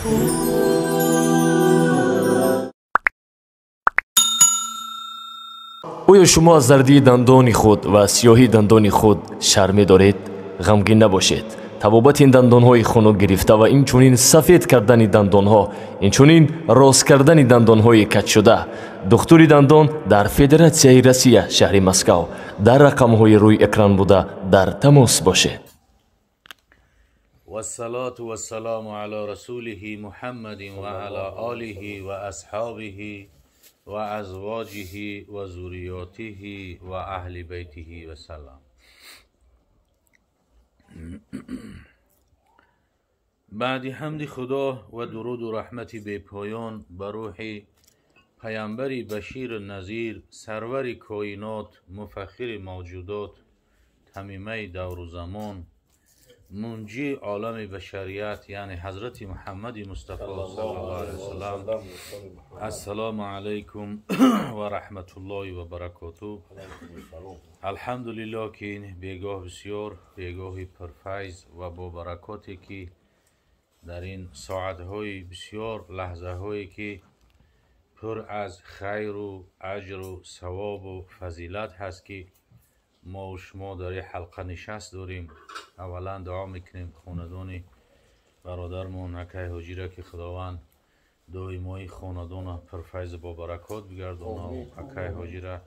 آیا شما از زردی دندان خود و سیاهی دندان خود شرم دارید؟ غمگین نباشید. طبابت این دندان های خنک گرفته و اینچنین سفید کردن دندان ها، اینچنین راست کردن دندان های کج شده، دکتری دندان در فدراسیای روسیه شهر مسکو در رقم های روی اکران بوده در تماس باشید. و الصلاة و السلام علی رسوله محمد و علی آله و اصحابه و ازواجه و ذریاته و اهل بیته و سلام. بعد حمد خدا و درود و رحمت بی پایان بر روح پیامبر بشیر نذیر، سرور کائنات، مفخر موجودات، تمیمه دور و زمان، منجی عالم بشریت یعنی حضرت محمد مصطفی صلی الله علیه وسلم. السلام علیکم و رحمت الله و برکاته. الحمدلله که این بیگاه بسیار بیگاه پرفیض و با برکاتی که در این ساعتهای بسیار، لحظه هایی که پر از خیر و اجر و ثواب و فضیلت هست که ما و شما در این حلقه نشست داریم. اولا دعا میکنیم خاندان برادرمون حکای حاجی را که خداوند دائمای خاندان پرفیض با برکات بگردونه و حکای حاجی را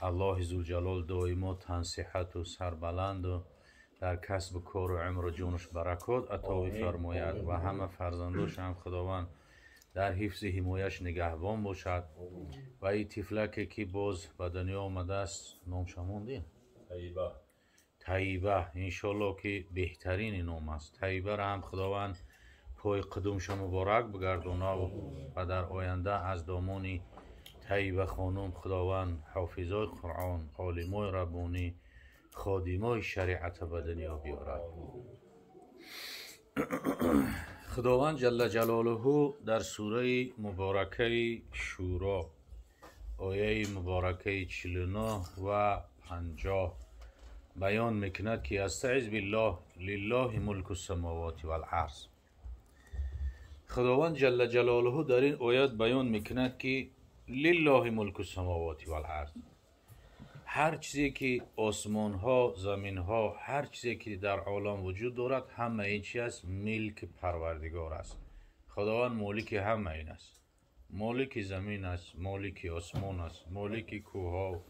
الله ذوالجلال دائما تنصیحت و سربلند و در کسب کار و عمر و جونش برکات عطا فرماید و همه فرزنداش هم خداوند در حفظ حمایش نگهبان باشد. و این طفلکی که باز به دنیا آمده است نامش ماندین طیبه، انشالله که بهترین نام است. طیبه را هم خداوند پای قدمش مبارک بگردونه و در آینده از دامانی طیبه خانم خداوند حافظای قرآن، عالمای ربانی، خادمای شریعت به دنیا بیارد. خداوند جل جلاله در سوره مبارکه شورا آیه مبارکه 49 و 50 بیان میکند که استعذ بالله لله ملک السماوات والارض. خداوند جل جلاله در این آیات بیان میکند که لله ملک السماوات والارض، هر چیزی که آسمان ها، زمین ها، هر چیزی که در عالم وجود دارد همه این چیز ملک پروردگار است. خداوند مالک همه این است، مالک زمین است، مالک آسمان است، مالک کوه ها،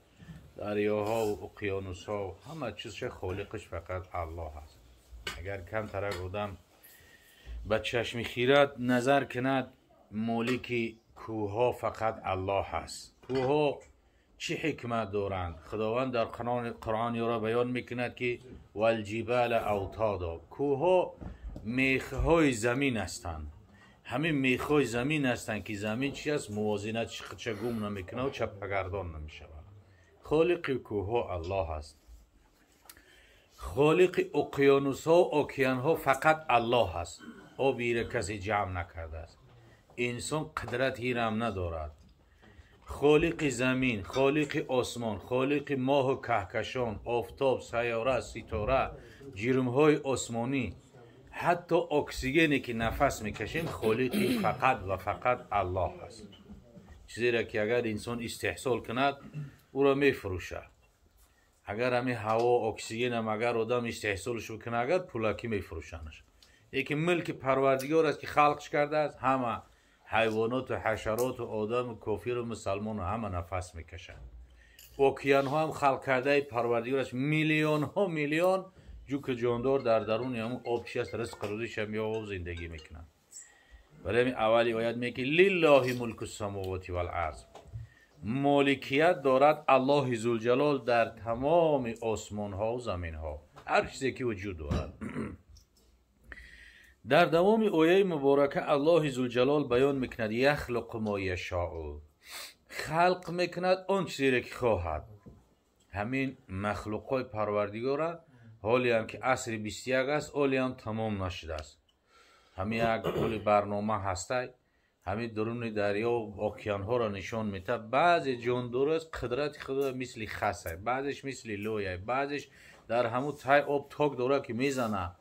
دریاها و اقیانوس ها، همه چیزش خالقش فقط الله است. اگر کم ترک آدم به چشم خیرت نظر کند مالک کوه ها فقط الله است. کوه ها چه حکمت دارند؟ خداوند در قرآن را بیان میکند که والجبال اوتادا، کوه ها میخ های زمین هستند. همین میخ های زمین هستند که زمین چی است؟ موازنت چه گم نمیکنه و چپگردان نمیشود. خالق کوه ها الله است. خالق اقیانوس ها و اوکیان ها فقط الله است. آبی را کسی جمع نکرده است. انسان قدرت هیرم ندارد. خالق زمین، خالق آسمان، خالق ماه و کهکشان، آفتاب، سیاره، ستاره، جرم های آسمانی، حتی اکسیژنی که نفس میکشیم خالق فقط و فقط الله است. چیزی را که اگر انسان استحصال کند او را میفروشه. اگر همین هوا اکسیژن هم اگر آدم استحصالش بکنه اگر پولکی میفروشنش. یکی ملک پروردگار است که خلقش کرده است. همه حیوانات و حشرات و آدم و کافر و مسلمان و همه نفس میکشند. اوکیان ها هم خلق کرده پروردگار است. میلیون ها میلیون جوک جاندار در درون همون آبشی است، رزق روزیش هم یا زندگی میکنند. ولی اولی آیت میگه لله ملک السماوات والارض، مالکیت دارد الله ذوالجلال در تمام آسمان ها و زمین ها، هر چیزی که وجود دارد. در دوام آیه مبارکه الله ذوالجلال بیان میکند یخلق ما یشاء، خلق میکند آن چیزی را که خواهد. همین مخلوقای پروردگار حالی هم که عصر 21 است حالی هم تمام نشده است. همین یک کل برنامه هسته، همین درون دریا و اوکیان ها را نشان میده. بعضی جاندار است قدرت خدا مثل خسه، بعضش مثل لویه، بعضش در همون تای آب تاک داره که میزنه.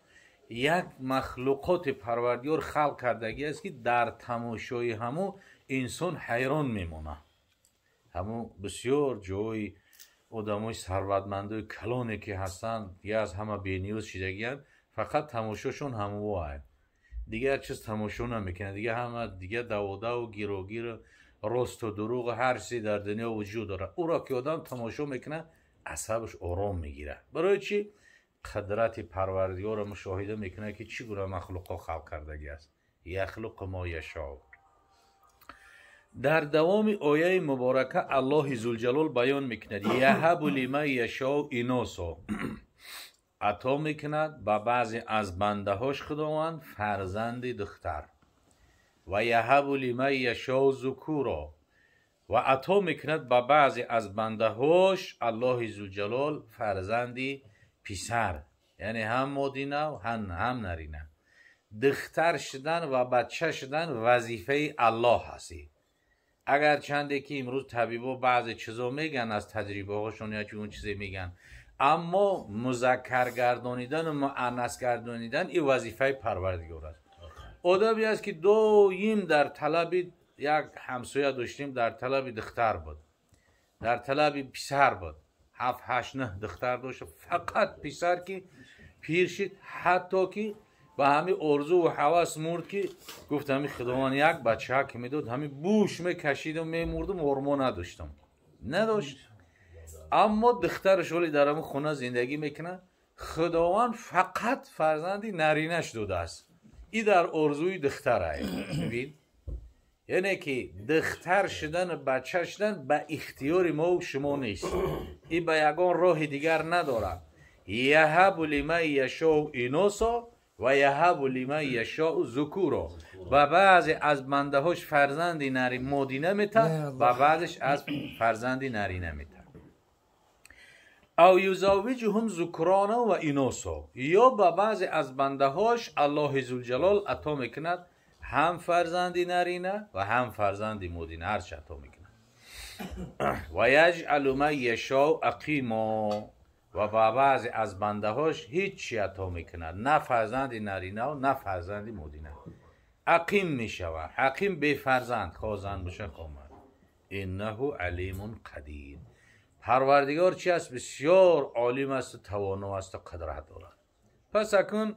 یک مخلوقات پروردگار خلق کردگی است که در تماشای همو انسان حیران میمونه. همو بسیار جای آدمای ثروتمندای کلانی که هستن دیگه از همه بینیوز شدگیان، فقط تماشاشون همو وای دیگه چیز تماشا نمیکنه. دیگه همه دیگه دواده و گیروگیر راست و دروغ و هر چیزی در دنیا وجود داره. او را که آدم تماشا میکنه اعصابش آرام میگیره. برای چی؟ قدرت پروردگار را مشاهده میکنه که چی گونه مخلوقا خلق کردگی است. یخلق ما یشاء. در دوام آیه مبارکه الله ذوالجلال بیان میکند یهب لمن یشاء ایناسا، عطا میکند به بعضی از بنده هاش خداوند فرزند دختر، و یهب لمن یشاء ذکورا، و عطا میکند به بعضی از بنده هاش الله ذوالجلال فرزندی پسر، یعنی هم مادینه و هم نرینه. دختر شدن و بچه شدن وظیفه الله هستی. اگر چنده که امروز طبیبا بعضی چیزا میگن از تجربه هاشون یا اون چیزی میگن، اما مذکر گردانیدن و مؤنث گردانیدن این وظیفه پروردگار است. آدمی است که دویم در طلب، یک همسایه داشتیم در طلب دختر بود، در طلب پسر بود، 7 8 9 دختر داشت، فقط پسر که پیر شد، حتی که با همین ارزو و حواس مرد که گفت همین خداوند یک بچه که میداد همین بوش میکشید و میمردم و هرمون نداشت. اما دخترش ولی در همین خونه زندگی میکنه. خداوند فقط فرزندی نرینش داده است. این در ارزوی دختره. ببین یعنی که دختر شدن و بچه شدن به اختیار ما و شما نیست. این به یگان راه دیگر نداره. یهب لمن یشاء ایناسا و یهب لمن یشاء ذکورا. و بعضی از بنده هاش فرزندی مادینه میته و بعضش از فرزندی نرینه میته. او یزوجهم ذکرانا و ایناسا، یا به بعضی از بنده هاش الله ذوالجلال عطا میکند هم فرزندی نرینه و هم فرزندی مادینه، هر چه عطا میکند. و یجعل من یشاء عقیما، و با بعضی از بنده هاش هیچی عطا میکند، نه فرزندی نرینه و نه فرزندی مادینه. عقیم میشود. حکیم بی فرزند، خوازن بشه کامل. انه علیم قدیر. پروردگار چی است؟ بسیار عالم است و توانا است و قدرت دارد. پس اکنون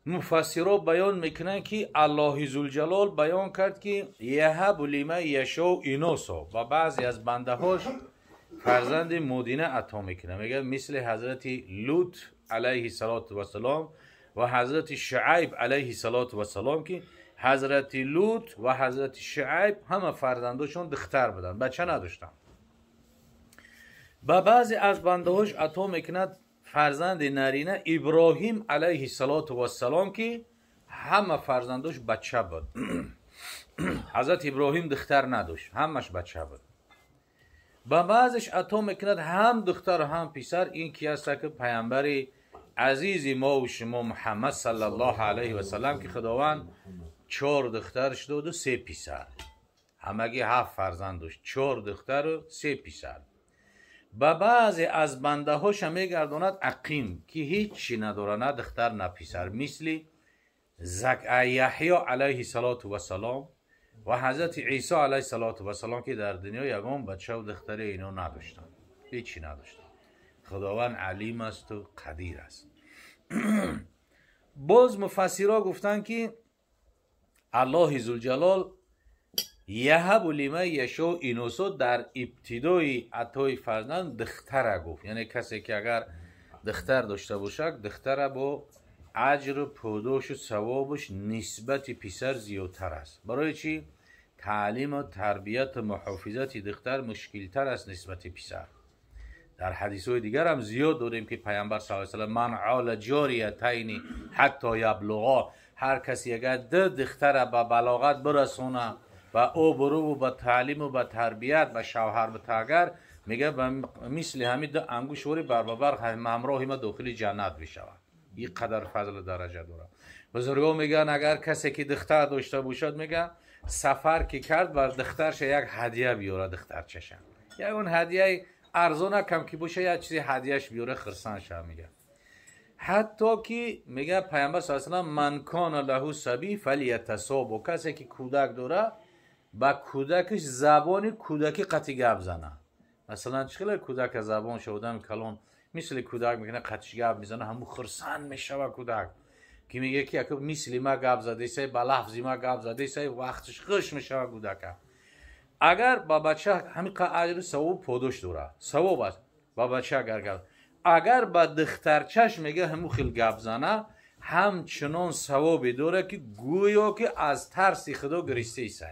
مفسرها بیان میکنن که الله ذوالجلال بیان کرد که یهب لمن یشاء ایناسا، و بعضی از بنده هاش فرزند مادینه عطا میکنه. میگه مثل حضرت لوط علیه السلام و حضرت شعیب علیه السلام که حضرت لوط و حضرت شعیب همه فرزنداشون دختر بودن، بچه نداشتن. با بعضی از بنده هاش عطا میکند فرزند نرینه. ابراهیم علیه السلام که همه فرزنداش بچه بود. حضرت ابراهیم دختر نداشت، همش بچه بود. با بعضش عطا میکند هم دختر و هم پسر. این کی است که پیامبر عزیز ما و شما محمد صلی الله علیه و سلم که خداوند 4 دخترش داد و 3 پسر، همگی 7 فرزند داشت، 4 دختر و 3 پسر. با بعضی از بنده هاش میگرداند عقیم که هیچی نداره، نه دختر نه پسر، مثل یحیی علیه السلام و حضرت عیسی علیه السلام که در دنیا یگان بچه و دختر اینا نداشتن، هیچی نداشتن. خداوند علیم است و قدیر است. باز مفسرها گفتن که الله ذوالجلال یهب لمن یشاء ایناسا در ابتدای عطای فرزند دختر گفت. یعنی کسی که اگر دختر داشته باشه، دختر با اجر و پاداش و ثوابش نسبت پسر زیادتر است. برای چی؟ تعلیم و تربیت و محافظت دختر مشکل تر است نسبت پسر. در حدیث های دیگر هم زیاد داریم که پیامبر صلی الله علیه و سلم من عال جاریتین حتی یبلغا، هر کسی اگر 2 دختر به بلاغت برسونه و او برو و به تعلیم و به تربیت و شوهر بتاگر، میگه مثل همین 2 انگوش وری بر همراه ما داخل جنت بشود. این قدر فضل درجه داره. بزرگان میگن اگر کسی که دختر داشته باشد، میگه سفر که کرد بر دخترش یک هدیه بیاره، دختر چشم یک اون هدیه ارزان کم که باشه، یک چیزی هدیهش بیاره خرسان شه. میگه حتی که میگه پیامبر صلی الله علیه و آله من کان له صبی فلیتصاب، و کسی که کودک داره با کودکش زبان کودکی قطع گپ زنه. مثلا چخیل کودک زبان شودم کلان مثل کودک میکنه قطعش گپ میزنه، همون خرسند میشه کودک که میگه که اگه مثل ما گپ زده سای با لفظی ما گپ زده سای وقتش خوش میشه کودک. اگر با بچه همین اجر ثواب پاداش داره، ثواب است با بچه اگر با دخترچش میگه همون خیل گپ زنه همچنان ثوابی داره که گویا که از ترس خدا گریسته ایست.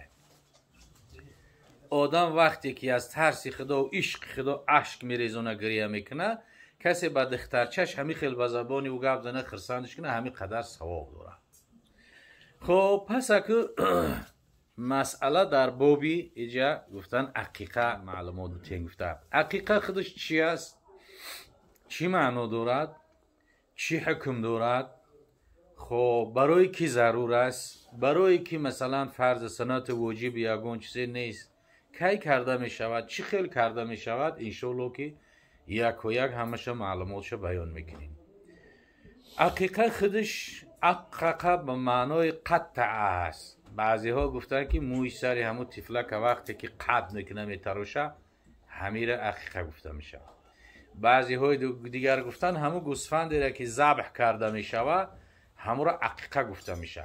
آدم وقتی که از ترس خدا و عشق خدا اشک میریزونه گریه میکنه، کسی با دخترچش همین خیل با زبانی و گپ زنه خرسندش کنه همین قدر ثواب داره. خب پس اگه مسئله در بابی اینجا گفتن عقیقه معلومات بتین گفتن عقیقه خودش چی است؟ چی معنا دارد؟ چی حکم دارد؟ خب برای کی ضرور است؟ برای کی مثلا فرض سنت واجب یگان چیزی نیست؟ کی کرده می شود؟ چی خیل کرده می شود؟ انشالله که یک و یک همشه معلوماتش بیان میکنیم. عقیقه خودش عقیقه به معنای قطع است. بعضی ها گفتن که موی سری همون طفلک وقتی که قطع میکنه میتراشه همیره عقیقه گفته میشه. بعضی های دیگر گفتن همون گوسفندی را که ذبح کرده میشود همون را عقیقه گفته میشه.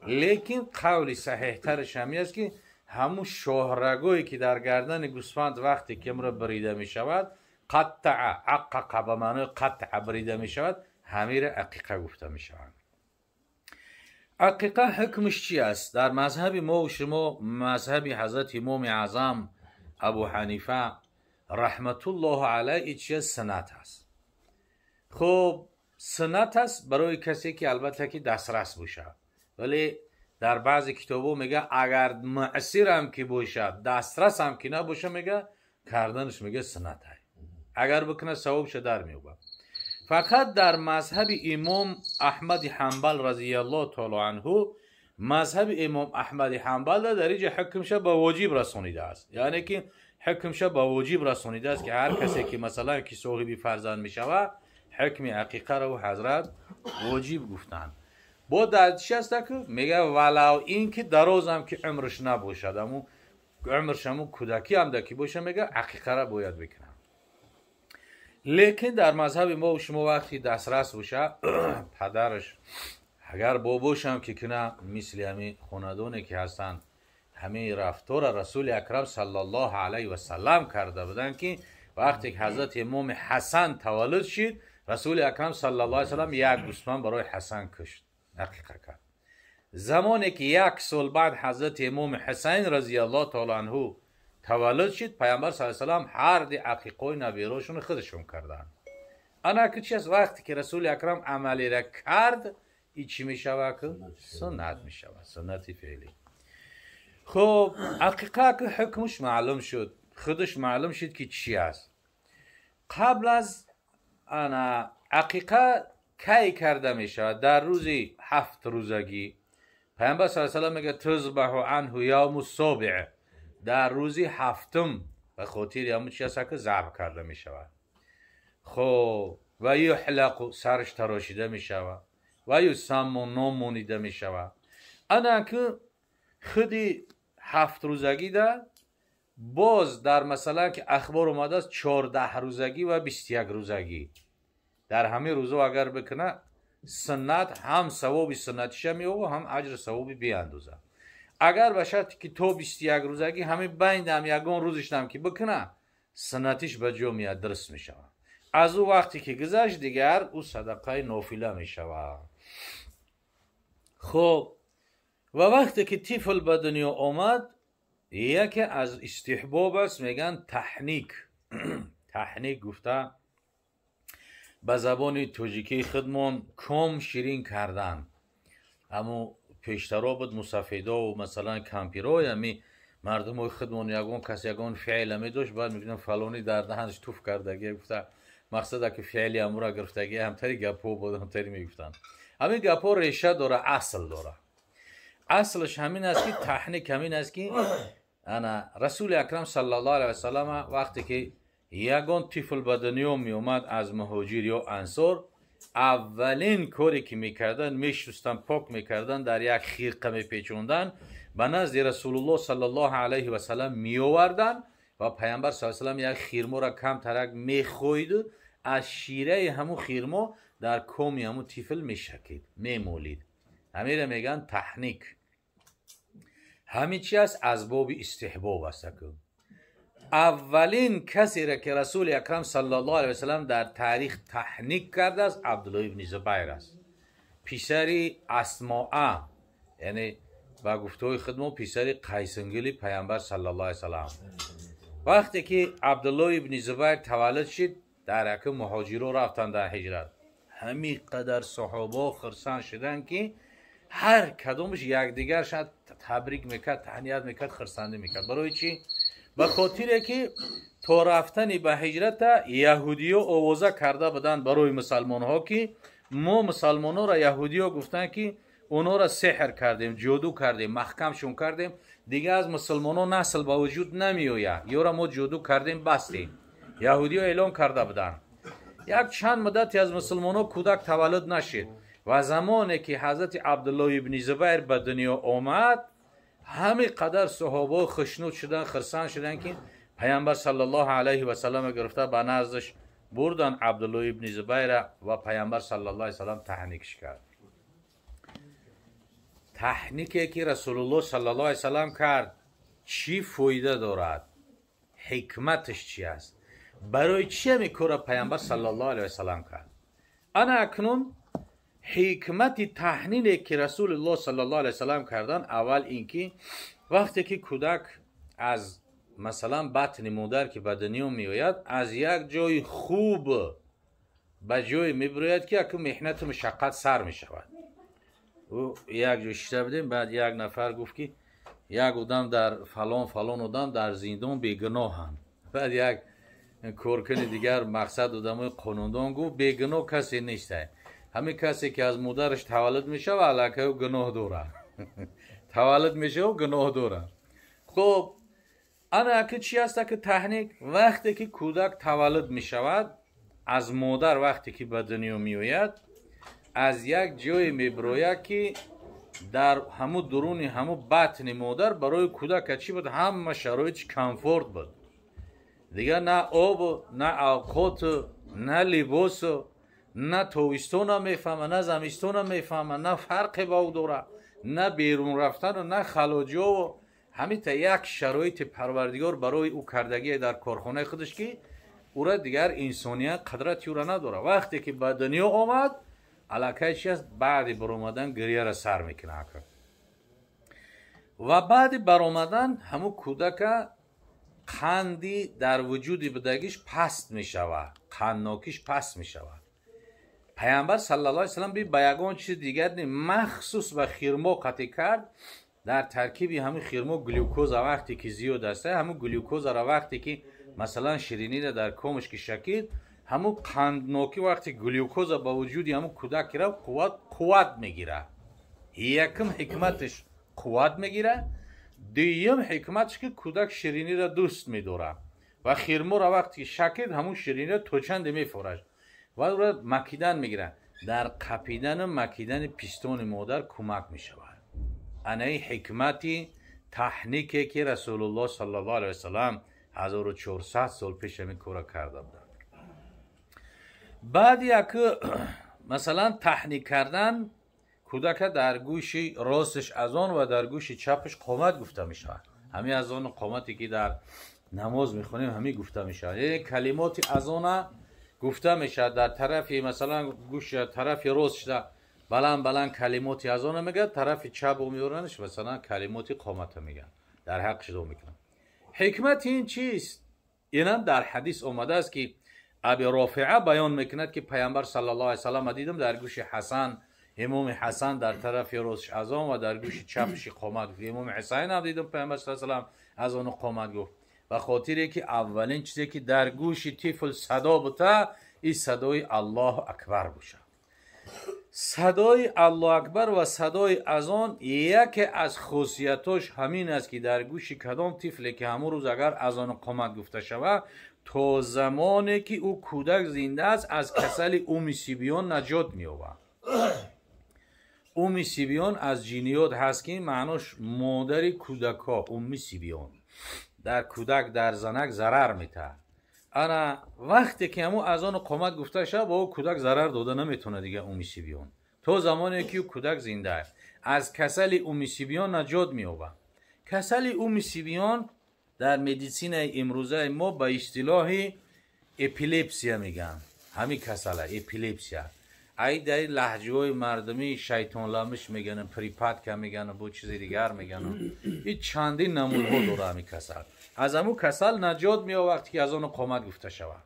لیکن قول صحیح ترش همی است که همون شاهرگویی که در گردن گوسفند وقتی که را بریده میشود قطع عقیقه به معنای قطع بریده میشود همیره عقیقه گفته میشود. عقیقه حکمش چی است؟ در مذهب ما و شما مذهب حضرت امام اعظم ابو حنیفه رحمت الله علیه چیه سنت است. خب سنت است برای کسی که البته که دسترس باشه، ولی در بعضی کتابو میگه اگر معسر هم که باشه دسترس هم که نباشه میگه کردنش میگه سنت هست، اگر بکنه ثوابش در میوبه. فقط در مذهب امام احمد حنبل رضی الله تعالی عنه، مذهب امام احمد حنبل در اینجا حکمش به واجب رسانیده است. یعنی که حکمش به واجب رسانیده است که هر کسی که مثلا که صاحب فرزند میشود حکم عقیقه رو حضرت واجب گفتن. با دردش است که میگه ولو این که دراز هم که عمرش نباشد، اما عمرش هم کودکی هم دکی باشه میگه عقیقه را باید بکنم. لیکن در مذهب ما و شما وقتی دسترس باشه پدرش اگر باباش هم که کنه مثل همین خوندانی که هستن همین رفتار رسول اکرم صلی الله علیه و سلم کرده بودن که وقتی که حضرت امام حسن تولد شد رسول اکرم صلی الله علیه و سلم یک گوسفند برای حسن کشت، عقیقه کرد. زمانی که یک سال بعد حضرت امام حسین رضی الله تعالی عنه تولد شد، پیامبر صلی الله علیه و سلم هر دی عقیقه نبیراشون خودشون کردن. انا که چیز وقتی که رسول اکرم عملی را کرد این چی می شود که سنت می شود، سنت فعلی. خب عقیقه که حکمش معلوم شد، خودش معلوم شد که چی است. قبل از انا عقیقه کی کرده می شود؟ در روزی 7 روزگی پیامبر صلی الله علیه و سلم میگه تذبح عنه یوم السابع، در روزی 7 به خاطر همون چی است که ذبح کرده می شود. خب و یحلق سرش تراشیده می شود و یسم نامونیده می شود. انا که خودی 7 روزگی ده، باز در مثلا که اخبار اومده است 14 روزگی و 21 روزگی در همه روزا اگر بکنه سنت هم ثواب سنتش میو و هم اجر ثوابی بیاندازه. اگر به شرطی که تو 21 روزگی همه بین هم یگان روزش هم که بکنه سنتش به جا میاد، درست میشه. از او وقتی که گذشت دیگر او صدقه نافله میشود. خب و وقتی که طفل به دنیا آمد یکی از استحباب است میگن تحنیک. تحنیک گفته به زبان تاجیکی خودمون کام شیرین کردن. اما پیشترا بود مسافیدا و مثلا کمپیرای همی مردم های خودمون یگان کس یگان فعل همی داشت، بعد میگن فلانی در دهنش توف کردگی، گفته مقصد که فعلی امورا گرفتگی همتری گپو بود، همتری میگفتن. همین گپو ریشه داره، اصل داره. اصلش همین است که تحنیک همین است که انا رسول اکرم صلی الله علیه و سلم وقتی که یگان طفل به دنیا می اومد از مهاجر یا انصار اولین کاری که میکردن میشستن پاک میکردن در یک خرقه میپیچوندن به نزد رسول الله صلی الله علیه و سلم میآوردن و پیامبر صلی الله علیه و سلم یک خرما را کم ترک میخوید از شیره همون خرما در کام همون طفل میشکید میمولید. همین را میگن تحنیک. همین چی است از باب استحباب است. اولین کسی را که رسول اکرم صلی الله علیه و سلم در تاریخ تحنیک کرده است عبدالله ابن زبیر است، پسری اسماء، یعنی با گفته خودمون پسری قیسنگلی پیامبر صلی الله علیه و سلم. وقتی که عبدالله ابن زبیر تولد شد در یک مهاجرو رفتن در هجرت، همین قدر صحابه خرسان شدن که هر کدومش یکدیگر شد تبریک میکرد، تهنیت میکرد، خرسندی میکرد. برای چی؟ به خاطر که تا رفتن به هجرت یهودی ها آوازه کرده بودن برای مسلمان ها که ما مسلمان ها را یهودی ها گفتن که اونا را سحر کردیم، جادو کردیم، محکمشون کردیم، دیگه از مسلمان ها نسل به وجود نمی آید، یا را ما جادو کردیم بستیم. یهودی ها اعلان کرده بودن. یک چند مدتی از مسلمان ها کودک تولد نشد و زمانی که حضرت عبدالله ابن زبیر به دنیا آمد همه قدر صحابه خشنود شدن، خرسان شدن که پیامبر صلی الله علیه و سلم گرفته به نزدش بردن عبدالله ابن زبیر و پیامبر صلی الله علیه و سلم تحنیکش کرد. تحنیکی که رسول الله صلی الله علیه و سلم کرد چی فایده دارد؟ حکمتش چی است؟ برای چی همین کار پیامبر صلی الله علیه و سلم کرد؟ انا اکنون حکمت تحنیلی که رسول الله صلی الله علیه و سلم کردن، اول اینکه وقتی که کودک از مثلا بطن مادر که به دنیا می آید از یک جای خوب به جای می براید که یک محنت و مشقت سر می شود. و یک جای شده بودیم، بعد یک نفر گفت که یک آدم در فلان آدم در زندان بیگناهند. بعد یک کورکن دیگر مقصد آدم قانوندان گفت بیگناه کسی نیسته، همین کسی که از مادرش تولد میشه و علاکه و گناه داره. تولد میشه و گناه داره. خب انا که چی است که تحنیک؟ وقتی که کودک تولد میشود از مادر، وقتی که به دنیا میآید از یک جای میبروید که در همو درون همو بطن مادر برای کودک چی بود؟ همه شرایط کامفورت بود دیگه، نه آب، نه اوقات، نه لباس، نه تویستون میفهمه، نه زمستون میفهمه، نه فرق با او داره، نه بیرون رفتن و نه خلاجا و همین تا یک شرایط پروردگار برای او کردگی در کارخانه خودش که او را دیگر انسانیت قدرتی او را نداره. وقتی که به دنیا آمد علاکه چی است؟ بعد برآمدن گریه را سر میکنه و بعد برآمدن همون کودک قندی در وجود بدگیش پست میشود، قندناکیش پست میشود. پیامبر صلی الله علیه و سلم به یگان چیز دیگر نی مخصوص به خرما قطع کرد. در ترکیب همین خرما گلوکوز وقتی که زیاد است، همون گلوکوز را وقتی که مثلا شیرینی را در کامش که شکید، همون قندناکی وقتی گلوکوز با وجود همون کودک را قوت میگیره. یکم حکمتش قوت میگیره، دویم حکمتش که کودک شیرینی را دوست میداره و خرما را وقتی شکید همون شیرینی را تو چند میفورد و او را مکیدن میگیره. در قپیدن و مکیدن پیستون مادر کمک میشود. انهی حکمتی تحنیکی که رسول الله صلی الله علیه و سلم 1400 سال پیش همین کار کرده بود. بعد یک مثلا تحنیک کردن کودک در گوش راستش اذان و در گوش چپش قامت گفته میشه. همین اذان قامتی که در نماز میخونیم همین گفته میشه. یعنی کلمات اذان گفته میشه در طرف مثلا گوش طرف راستش بلند کلمات اذان میگه، طرف چپ میورنش مثلا کلمات قامت میگن، در حقش دو میکنن. حکمت این چیست؟ اینم در حدیث اومده است که ابی رافعه بیان میکند که پیامبر صلی الله علیه و سلم دیدم در گوش حسن، امام حسن در طرف راستش اذان و در گوش چپش قامت گفت. امام حسین هم دیدم پیامبر صلی الله علیه و سلم اذان قامت گفت. و خاطره که اولین چیزی که در گوش طفل صدا بوده این صدای الله اکبر باشه. صدای الله اکبر و صدای اذان یکی از خاصیتاش همین است که در گوش کدام طفلی که همون روز اگر اذان قامت گفته شود تا زمانی که او کودک زنده است از کسل اومی سیبیون نجات می‌یابد. اومی سیبیون از جینیات هست که معناش مادر کودک ها. اومی سیبیون در کودک در زنک ضرر میده. انا وقتی که همون از آن قامت گفته شد با او کودک ضرر داده نمیتونه دیگه اومی سیبیون. تا زمانی که او کودک زنده است از کسل اومی سیبیون نجات می‌یابد. کسل اومی سیبیون در مدیسین امروزه ما به اصطلاح اپیلپسیا میگن. همین کسله اپیلپسیا. ای در لهجه های مردمی شیطان لمش میگن، پریپات که میگن، با چیز دیگر میگن. این چندین نمودها داره همین کسل. از همون کسل نجات می‌یابد وقتی که از آن قامت گفته شود.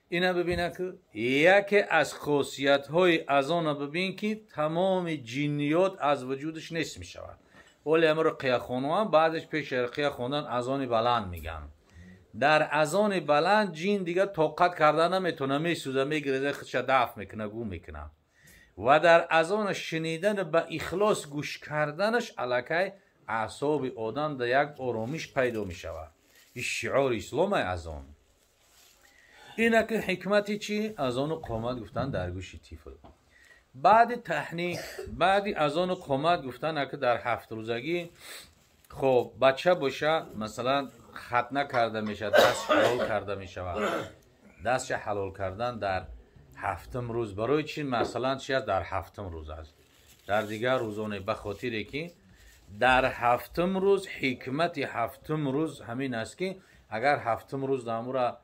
اینا ببینه که یکی از خاصیت های از آن ببین که تمام جنیات از وجودش نیست میشود. ولی امر قیه خانوان بعدش پیش قیه خوندن اذان بلند میگن. در اذان بلند جین دیگه طاقت کردن نمیتونه، میسوزه، میگریزه، خودش دفع میکنه، گو میکنه. و در اذان شنیدن به اخلاص گوش کردنش الکی اعصاب آدم در یک آرامش پیدا میشود. این شعار اسلام اذان. اینه که حکمتی چی؟ اذان و قامت گفتن در گوش طفل. بعد تحنیک، بعد اذان و قامت گفتن که در 7 روزگی خب بچه باشه مثلا ختنه کرده میشه، دست حلال کرده میشه. دست حلال کردن در 7م روز برای چی؟ مثلا چی است؟ در 7م روز است. در دیگر روزانه به خاطر که در 7م روز حکمت 7م روز همین است که اگر 7م روز دامورا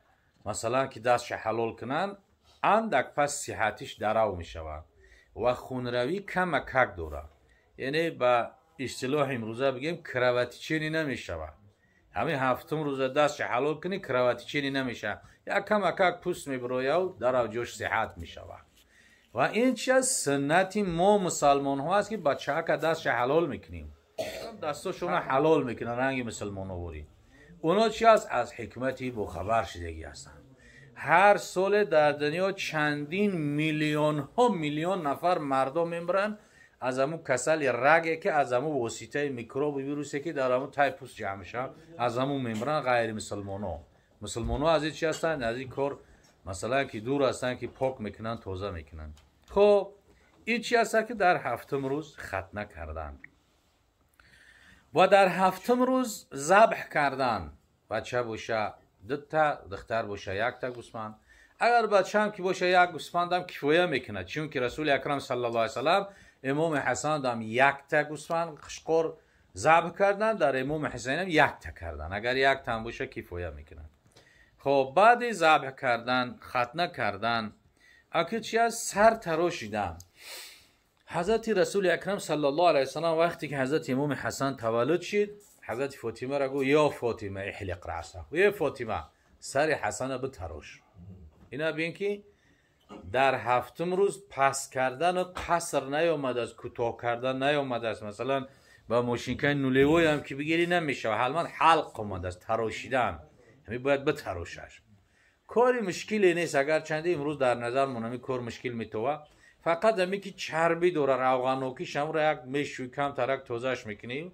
مثلا که دستش حلال کنن اندک پس صحتش دراو می شود و خونروی کم کک داره. یعنی با اصطلاح امروزه بگیم کراواتی چینی نمی شود. همین 7م روز دستش حلال کنی کراواتی چینی نمیشه، یا کم کک پوست می برویه و دراو جوش صحت می شود. و این چی از سنتی ما مسلمان ها است که بچه ها که دستش حلال میکنیم، دستاشون حلال میکنن رنگ مسلمان ها بوری. اونا چی است؟ از حکمتی بخبر شدگی هستن. هر سال در دنیا چندین میلیون نفر مردم میمرن از همون کسل رگه که از همون واسطه میکروب ویروسی که در همون تای پوست جمع میشه از همون میمرن. غیر مسلمان ها از این چی هستن؟ از این کار مثلا که دور هستن که پاک میکنن، توزه میکنن. خب این چی هست که در 7م روز ختنه کردن و در 7م روز ذبح کردن. بچه باشه 2 تا، دختر باشه 1 تا گوسفند. اگر بچه هم که باشه 1 گوسفند هم کفایه میکنه، چون که رسول اکرم صلی الله علیه وسلم امام حسن هم 1 تا گوسفند خشقور ذبح کردن، در امام حسین هم 1 تا کردن. اگر 1 تا هم باشه کفایه میکنه. خب بعد ذبح کردن، ختنه کردن، اگه چی از سر تراشیدن. حضرت رسول اکرم صلی الله علیه وسلم وقتی که حضرت امام حسن تولد شد، حضرت فاطمه را گفت یا فاطمه احلق رأسه، و یا فاطمه سر حسن بتراش. اینا ببین که در 7م روز پس کردن و قصر نیامد است، کوتاه کردن نیامد است. مثلا با ماشینکای نولوی هم که بگیری نمیشه، حتما حلق آمد است، تراشیدن. همین باید بتراشش. کاری مشکلی نیست، اگر چنده امروز در نظر منمی کار مشکل میتوه. فقط همی که چربی دوره روغنوکیش هم را یک میشوی کم ترک توزش میکنیم.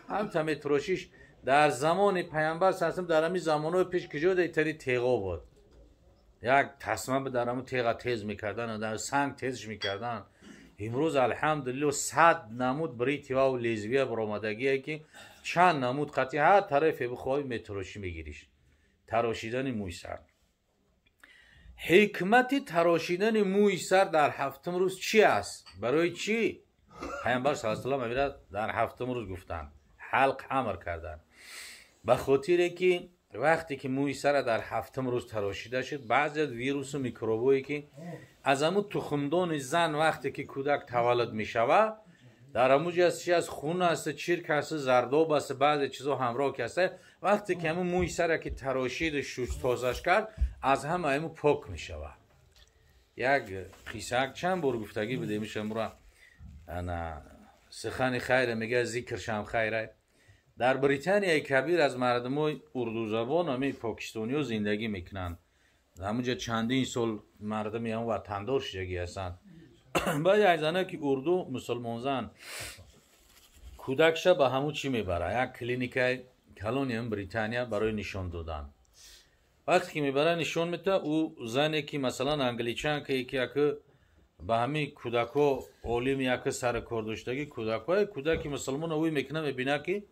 هم تمی تراشیش در زمان پیامبر سرسم در همی زمانو پیش کجا دیتری تیغا بود. یک تصمیم به در همون تیغا تیز میکردن و در سنگ تیزش میکردن. امروز الحمدلله 100 نمود بریتیوه و لیزویه برامدگیه که چند نمود قطعی هر طرفی بخواهی میتراشی میگیریش. تراشیدن موی سر. حکمت تراشیدن موی سر در 7م روز چی است؟ برای چی؟ پیامبر صلی الله علیه و آله در 7م روز گفتن، حلق امر کردن. به خاطر که وقتی که موی سر در 7م روز تراشیده شد، بعضی از ویروس و میکروبایی که از همون تخمدان زن وقتی که کودک تولد می شود در همون از خون است، چرک است، زرداب است، بعضی چیزا همراه هست. وقتی که همون موی سر که تراشید شوش تازش کرد از همون پاک می شود. یک قصه چند بار گفتگی بده میشم را انا سخن خیره میگه ذکرش هم خیره. در بریتانیا کبیر از مردمای اردو زبان همی پاکستانی ها زندگی میکنن. همونجا چندین سال مردمی هم وطندار شدگی هستن. باید یک زنه که اردو مسلمان زن کودکش به همون چی میبره؟ یک کلینیک کلونی هم بریتانیا برای نشان دادن. وقتی که میبره نشون میده او زنی که مثلا انگلیچان که یکی به همین کودکو علیم یک سر کردشتگی کودکی مسلمان اوی میکنه میبینه که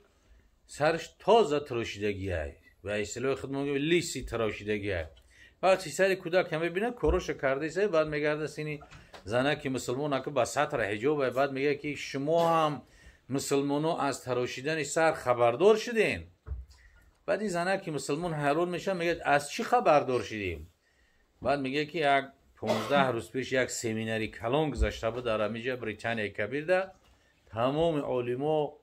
سرش تازه تراشیدگی های و اصطلاح خودمون میگه لیسی تراشیدگی های. وقتی سر کودک هم میبینه کروش کرده ایسه بعد میگرده سینی زنه که مسلمان که با سطر حجاب بعد میگه که شما هم مسلمانو از تراشیدن سر خبردار شدین. بعد این زنه که مسلمان حیران میشه میگه از چی خبردار شدیم؟ بعد میگه که یک 15 روز پیش یک سمیناری کلان گذاشته بود در امیجا بریتانیا کبیر ده تمام علما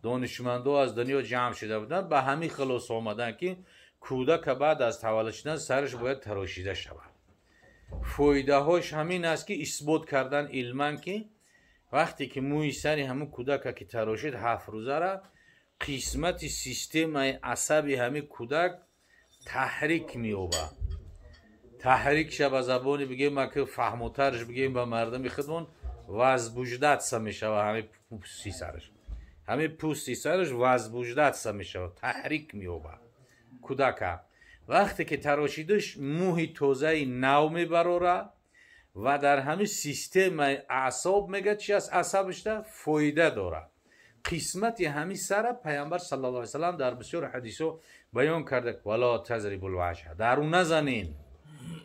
دانشمندا از دنیا جمع شده بودن به همین خلاص آمدن که کودک بعد از تولد شدن سرش باید تراشیده شود. فایده هاش همین است که اثبات کردن علما که وقتی که موی سری همون کودک که تراشید 7 روزه را قسمت سیستم عصبی همین کودک تحریک میوبه. تحریک شب از زبانی بگیم ما که فهموترش بگیم به مردم خودمون وزبوجدت سا میشه و همین پوستی سرش وزبوجدت سا میشه و تحریک میوبه کودک. وقتی که تراشیدش موهی توزه نو میبروره و در همین سیستم اعصاب میگه چی از اعصابش ده فایده داره. قسمتی همین سر پیامبر صلی الله علیه و سلم در بسیار حدیثو بیان کرده ولا تضربوا الوجه، درو نزنین.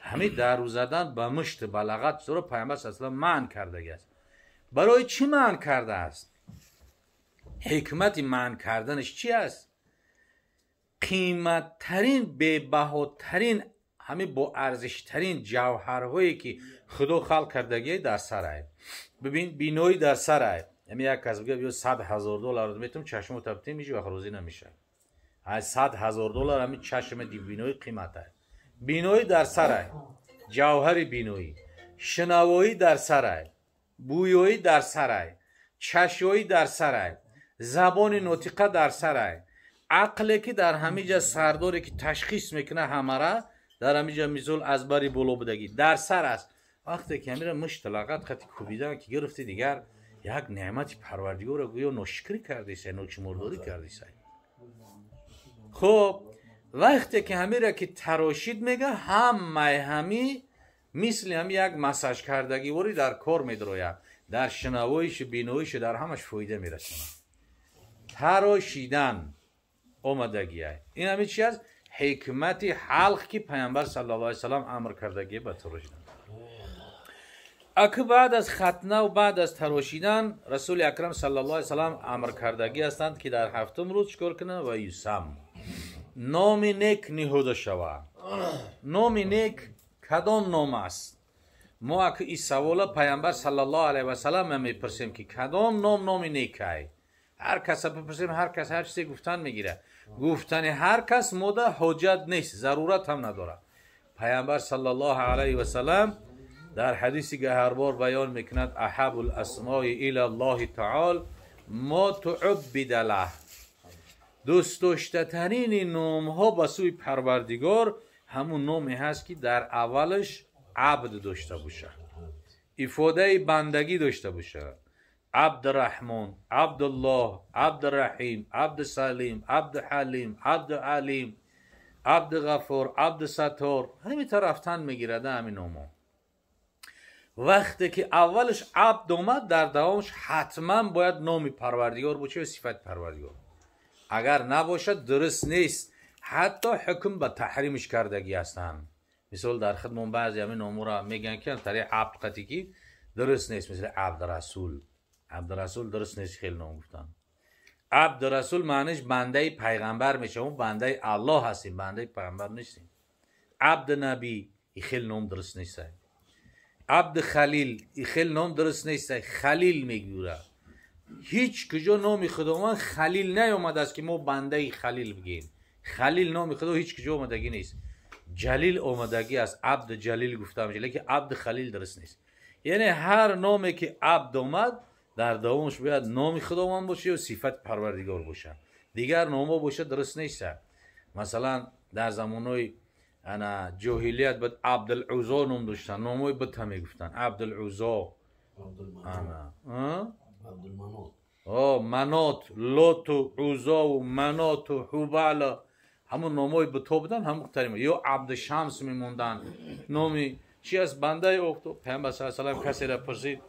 همین درو زدن به مشت بلغت رو پیامبر صلی الله علیه و سلم منع کرده است. برای چی منع کرده است؟ حکمت منع کردنش چی است؟ قیمت ترین بهاترین همین با ارزش ترین جوهرهایی که خدا خلق کردگی در سرای. ببین بینایی در سرای یعنی یک کس بگه بیا $100,000 میتونم چشم تبدیل میشه و روزی نمیشه. از $100,000 همین چشم دی بینایی قیمته. بینایی در سرای، جوهر بینایی، شنوایی در سرای، بویایی در سرای، چشایی در سرای، زبان نطقه در سرای، عقلی که در همینجا سرداری که تشخیص میکنه همه در همینجا میزول از بری بلو بدگی در سر است. وقتی که میره مشتلقات خطی کوبیدن که گرفتی دیگر یک نعمت پروردگار رو گویا ناشکری کردیسه، نوچمرداری کردیسه. خب وقتی که همیره که تراشید میگه همی مثل هم یک مساج کردگی وری در کار میدروید، در شنوایش بینایش در همش فایده میرسونه. تراشیدن آمدگیه این همین چی است؟ حکمت حلق که پیامبر صلی الله علیه و سلم امر کردگی به تراشیدن. اگه بعد از ختنه و بعد از تراشیدن رسول اکرم صلی الله علیه و سلم امر کردگی هستند که در هفتم روز چکار کنه و یوسم نام نیک نهوده شود. نام نیک کدام نام است؟ ما اگه این سوال پیامبر صلی الله علیه و سلم میپرسیم که کدام نام نیکه، هر کس بپرسیم هر کس هر چیزی گفتن میگیره. گفتن هر کس مده حجت نیست، ضرورت هم نداره. پیامبر صلی الله علیه و سلم در حدیثی که هر بار بیان میکند احب الاسماء الی الله تعالی ما تعبد له، دوست داشتنی نام ها به سوی پروردگار همون نامی هست که در اولش عبد داشته باشه، افاده بندگی داشته باشه. عبد الرحمن، عبد الله، عبد الرحیم، عبد سلیم، عبد حلیم، عبد علیم، عبد غفور، عبد ستار، همین رفتن میگیرده همین نامو. وقتی که اولش عبد اومد در دوامش حتما باید نام پروردگار باشه و صفت پروردگار. اگر نباشه درست نیست. حتی حکم به تحریمش کردگی هستن. مثال در خدمون بعضی همین نامو را میگن که طریق عبد قطعی که درست نیست، مثل عبد رسول. عبد رسول درست نیست، خیلی نام گفتن. عبد رسول معنیش بنده پیغمبر میشه، اون بنده الله هستیم، بنده پیغمبر نیستیم. عبد نبی این خیلی نام درست نیست. عبد خلیل این خیلی نام درست نیست، خلیل میگوره. هیچ کجا نام خداوند خلیل نیامده است که ما بنده خلیل بگیم. خلیل نام خدا هیچ کجا آمدگی نیست. جلیل آمدگی است، عبد جلیل گفته میشه، لیکن عبد خلیل درست نیست. یعنی هر نامی که عبد اومد در دوامش باید نام خداوند باشه و صفت پروردگار باشه. دیگر نامو باشه درست نیست. مثلا در زمانهای انا جاهلیت بود عبد العزا نام داشتن، ناموی بت هم میگفتن عبد العزا، عبد المنات، منات، لات و عزا و منات و حبال، همون نامای به تو بدن هم مختلف. یا عبد شمس میموندن، نامی چی از بنده افتاب. پیامبر صلی الله علیه و کسی را پرسید،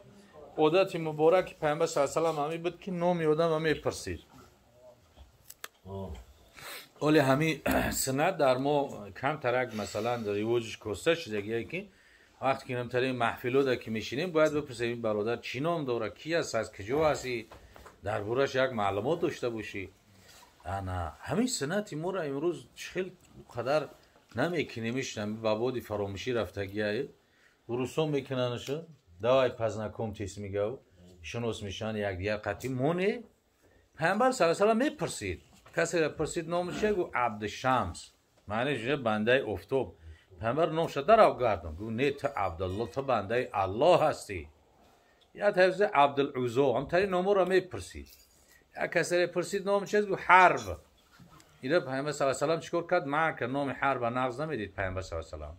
عادت مبارک پیامبر صلی الله علیه و همی بود که نامی آدم همی پرسید. ولی همین سنت در ما کم ترک مثلا در ریواجش کسته شده که وقتی که نمتره محفلو در که میشینیم باید بپرسیم برادر چی نام داره، کی هست، از کجا هستی، در بورش یک معلومات داشته باشی. نه همین سنتی ما را امروز خیلی قدر نمیکنیمش. بابادی فراموشی رفتگیه روسون میکننشو دوای پزنکم تیس میگو شنوس میشن یک دیگر قطعی مونه. پیامبر صلی الله علیه و آله میپرسید، کسی را پرسید نامش چیه؟ گو عبد شمس، معنیش بنده افتاب. پیامبر نامش در آوردن، گو نه تو عبدالله، تو بنده الله هستی. یا حفظ عبدالعزا هم تری نامو را میپرسید. یا کسی را پرسید نام چیه؟ گو حرب. اینا پیامبر صلی الله علیه و آله چیکار کرد؟ معرکه نام حرب نقض نمیدید پیامبر صلی الله علیه و آله.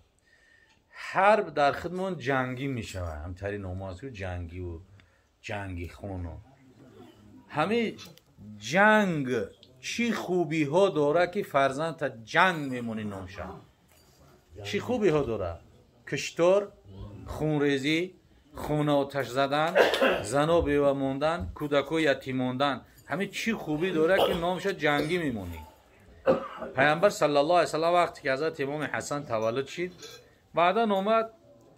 حرب در خدمون جنگی میشه، هم تری نماز که جنگی و جنگی خونو. همه جنگ چی خوبی ها داره که فرزند تا جنگ میمونی نامشن؟ چی خوبی ها داره؟ کشتار، خونریزی، خون آتش زدن، زنا بیوه موندن، کودکو یتیم موندن. همه چی خوبی داره که نامش جنگی میمونی. پیامبر صلی الله علیه و سلم وقتی که حضرت امام حسن تولد شد، بعدا اومد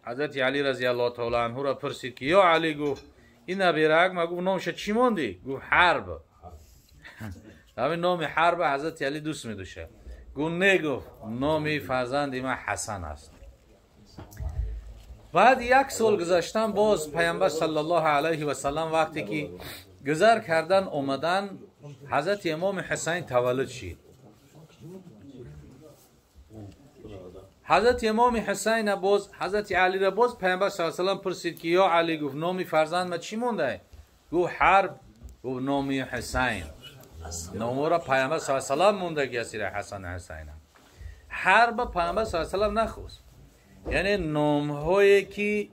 حضرت علی رضی الله تعالی عنه را پرسید که یا علی، گفت این نبیرک مگو نامش چی موندی؟ گفت حرب. همین نام حرب حضرت علی دوست میدوشه. گفت نه، گفت نام فرزند من حسن است. بعد یک سال گذشتن باز پیامبر صلی الله علیه و سلم وقتی که گذر کردن اومدن حضرت امام حسین تولد شد. حضرت امام حسین باز حضرت علی را باز پیامبر صلی الله علیه و سلم پرسید که یا علی، گفت نام فرزند من چی مونده؟ گفت حرب. گفت نام حسین. نام را پیامبر صلی الله علیه و سلم مونده که اسیر حسن حسین. حرب پیامبر صلی الله علیه و سلم نخواست. یعنی نام هایی که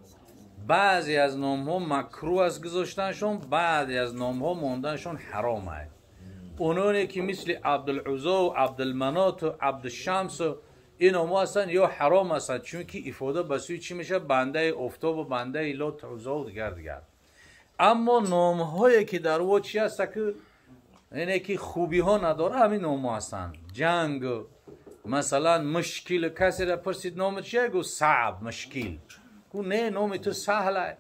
بعضی از نام ها مکروه است گذاشتنشون، بعضی از نام ها موندنشون حرامه. اونانی که مثل عبدالعزا و عبدالمنات و عبدالشمس و این نام ها هستن یا حرام هستن، چون که افاده بسوی چی میشه؟ بنده افتاب و بنده لات عزا و دیگر. اما نام هایی که در او چی هست که اینه که خوبی ها نداره، همین نام ها هستن. جنگ مثلا مشکل، کسی را پرسید نام چیه؟ گو صعب، مشکل. گو نه، نام تو سهله.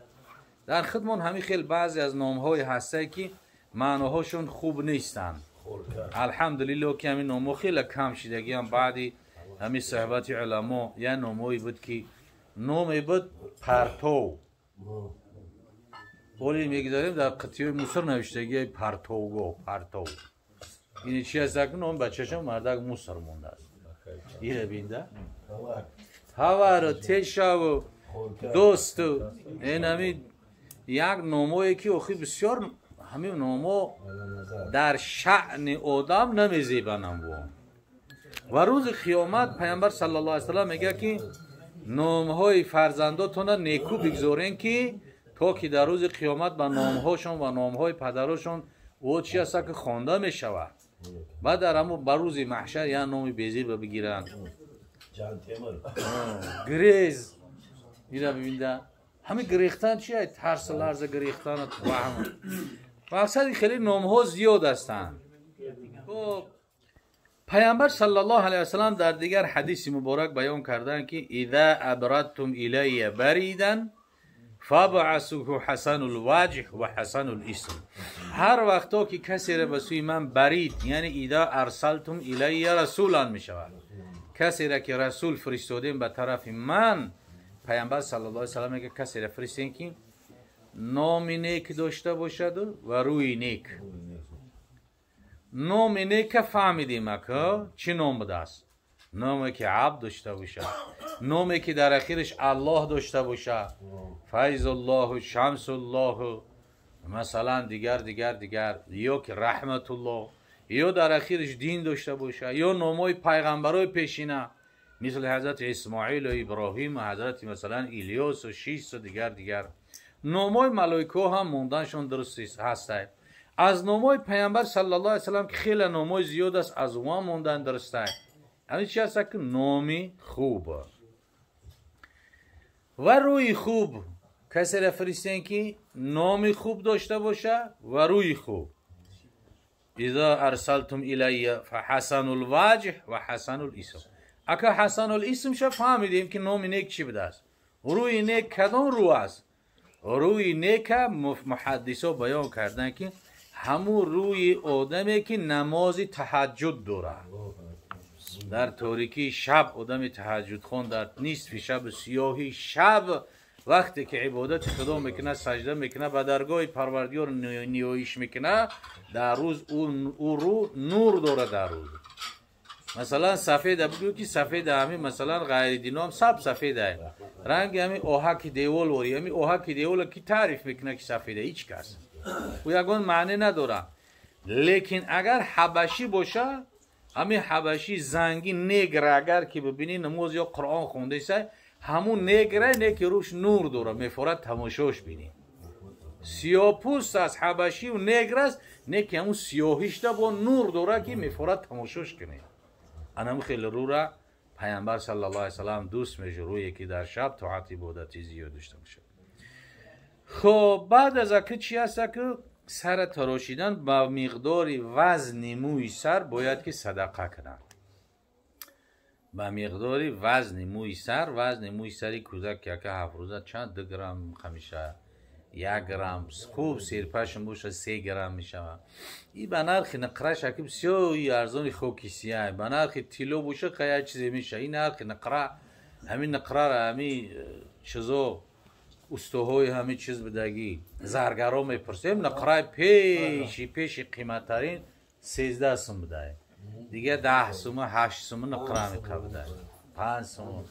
در خدمون همین خیلی بعضی از نام های هسته که معناهاشون خوب نیستن. الحمدلله که همین نام خیلی کم شدگی هم بعدی همین صحبت علما یه ناموی بود که نامی بود پرتو. ولی میگذاریم در قطعه مصر نوشتگی پرتوگو، پرتو. این چی هست که نام بچهشم مردک مصر مونده است. این بینده هوا و تیشا و دوست و این همین یک ناموی که اخی بسیار همین نامو در شأن آدم نمیزیبنم. و روز قیامت پیامبر صلی الله علیه و سلم میگه که نامهای فرزنداتون نیکو بگذارین که تا که در روز قیامت به نامهاشون و نامهای پدرشون او چی هست که خوانده میشود. بعد در همون بر روز محشر یا نام بیزیر بگیرن. گریز اینا ببینده همه گریختن چیه؟ ترس لرز گریختن و اکثر خیلی نام ها زیاد هستن. پیامبر صلی الله علیه و سلم در دیگر حدیث مبارک بیان کردن که اذا ابردتم الی بریدا فابعثوه حسن الوجه و حسن الاسم. هر وقتا که کسی را به سوی من برید، یعنی اذا ارسلتم الی رسولا می شود، کسی را که رسول فرستادیم به طرف من، پیامبر صلی الله علیه و سلم میگه کسی را فرستین که نام نیک داشته باشد و روی نیک. نام نیک فهمیدیم که چی نام بوده است؟ نامی که عبد داشته باشه، نامی که در اخیرش الله داشته باشه، فیض الله، شمس الله، مثلا دیگر یا که رحمت الله، یا در اخیرش دین داشته باشه، یا نامای پیغمبرای پیشینه مثل حضرت اسماعیل و ابراهیم و حضرت مثلا الیاس و شیس و دیگر. نامای ملائکه هم موندنشون درست هسته. از نامای پیامبر صلی الله علیه و سلم که خیلی نامای زیاد است از اون موندن درسته. همین چی هست که نامی خوب و روی خوب. کسی را فرستین که نامی خوب داشته باشه و روی خوب. اذا ارسلتم الی فحسن الوجه و حسن الاسم. اگه حسن الاسم شد فهمیدیم که نام نیک چی بوده است. روی نیک کدام رو است؟ روی نیک محدثا بیان کردن که همون روی آدمی که نماز تهجد داره. در تاریکی شب آدم تهجد خوان، در نصف شب سیاهی شب وقتی که عبادت خدا میکنه، سجده میکنه، به درگاه پروردگار نیایش میکنه، در روز او رو نور داره. در روز مثلا سفید بگو که سفید همین مثلا غیر دینام سب سفیده رنگ همین آهک دیوال وری همین آهک دیوال کی تعریف میکنه که سفیده؟ هیچ کس و یگان معنی نداره. لیکن اگر حبشی باشه، همین حبشی زنگی نگر اگر که ببینی نماز یا قرآن خونده سه، همون نگره نیک روش نور داره میفورد تماشاش بینی. سیاپوست از حبشی و نگر است، نیک همون سیاهیش ده با نور داره که میفورد تماشاش کنی. انم خیلی رو را پیامبر صلی الله علیه وسلم دوست میشه، روی که در شب طاعت عبادتی زیاد داشته باشه. خب بعد از که چی هست که سر تراشیدن با مقداری وزن موی سر باید که صدقه کنن. با مقداری وزن موی سر، وزن موی سری کودک که 7 روزه چند 2 گرم خمیشه 1 گرم خوب سیرپشم باشه 3 گرم میشه. این به نرخ نقره شکل بسیاری ارزانی خوکیسیه، به نرخ تیلو باشه خیلی چیزی میشه. این نرخ نقره، همین نقره را همین چیزا استوهای همین چیز بدگی زرگرا میپرسیم، نقره پیش قیمت ترین 13 سوم بده، دیگه 10 سوم 8 سوم نقره میکبده 5 سوم.